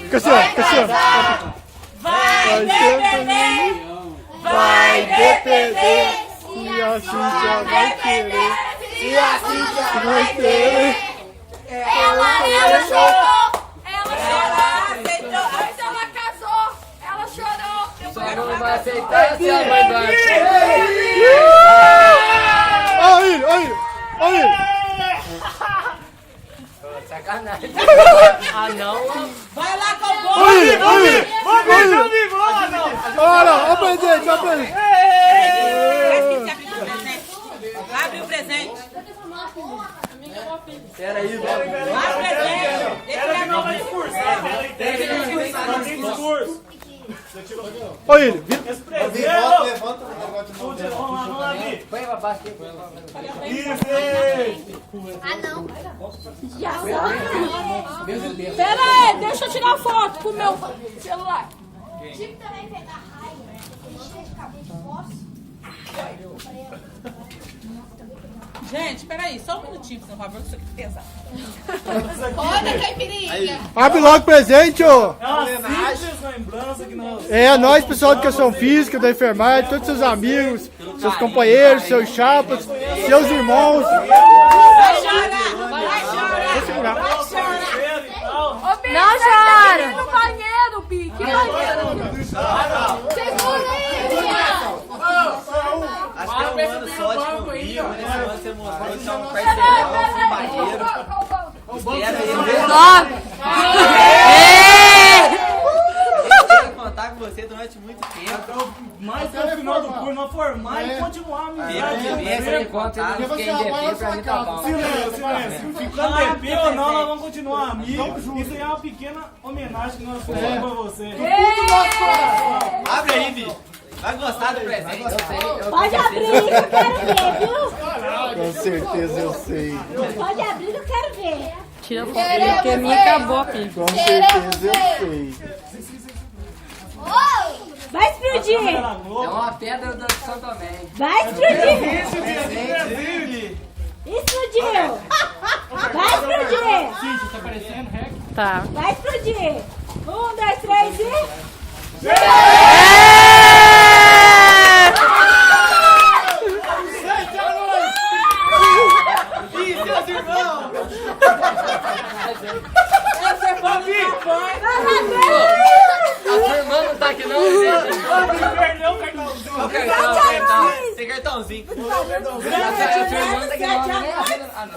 Cassiano. Vai depender. Vai depender. Se a Cíntia vai querer. Se a Cíntia vai querer. Ela chorou. Ela aceitou. Antes ela casou. Ela chorou. Só não vai aceitar se a mãe vai. Olha ele. Sacanagem. Ah, não. Vai lá, cowboy! Olha. Olha o presente. Abre o presente. Pera aí, velho. Abre o presente. Tem discurso. Olha ele. Esse presente. Levanta. Vamos lá, Vi. Põe pra baixo aqui. Pera aí, deixa eu tirar foto com o meu celular. Gente, peraí, só um minutinho, por favor, que isso aqui é pesado. Olha, caipirinha. Abre logo o presente, ô. É uma simples lembrança que nós... É, nós, pessoal de educação física, da enfermagem, todos seus amigos, seus companheiros, seus chapas, seus irmãos. Vai chorar. Vou segurar. Ô, Bi, não chora. No banheiro, Bi. Que banheiro? Segura aí, Bia. Acho que é um ano só de convívio, mas nesse ano você mostrou que é um parceirão, um barreiro. Espera aí. Eu quero contar com você durante muito tempo. Mais no final do curso, nós formar e continuar a amizade. Enquanto ele não fiquei em DP, pra mim tá bom. Silêncio. Ficando DP ou não, nós vamos continuar amigos. Isso aí é uma pequena homenagem que nós fizemos pra você. Abre aí, Vi. Vai gostar do presente. Pode abrir, eu quero ver, viu? Com certeza eu sei. Pode abrir, eu quero ver. Tira a foto, porque a minha acabou aqui. Com certeza eu sei. Vai explodir. É uma pedra do São Tomé. Vai explodir. Explodiu. Vai explodir. Cíntia, tá parecendo, Rec? Tá. Vai explodir. 1, 2, 3 e... Ih, seus irmãos! A sua irmã não tá aqui não, gente? Perdeu o cartãozinho. O cartão. Tem cartãozinho. A sua irmã não tá aqui não. Ah, não.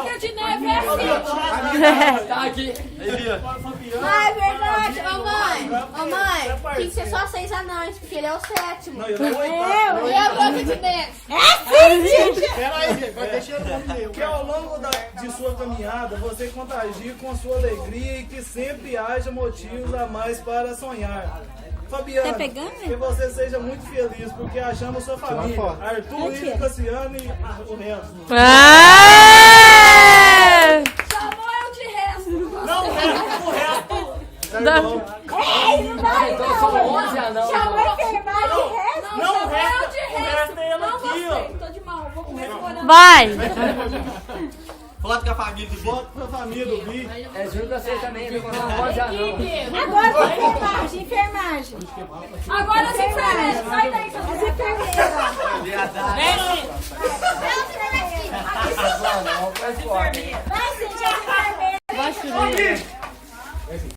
Branca de neve é assim. Tá aqui. Aí, Bia. Ah, é verdade. Ô mãe, tem que ser só 6 anões, porque ele é o 7º. Não, eu tô oitavo. E a branca de neve? Pera aí, gente. Vai deixar o nome meu. Que ao longo de sua caminhada você contagie com sua alegria e que sempre haja motivos a mais para sonhar. Fabiana, Tá pegando? que você seja muito feliz porque achamos sua família. foto. Arthur, Ivo, Cassiano e o resto. Chamou eu de resto. Não, o resto. Ei, não dá Então são 11 anãos. Chamou a enfermagem e resto. Não, o Chamou eu resto, de o resto. resto é ela Não aqui, gostei, ó. tô de mal. Vou comer fora. Vai! Foto com a família do Bia. Bota pra família do Bi. É, juro pra vocês também, viu? Quando não pode não. Agora enfermagem. Agora as enfermeiras. Sai daí, As Camila. enfermeiras. Viadagem. Vai,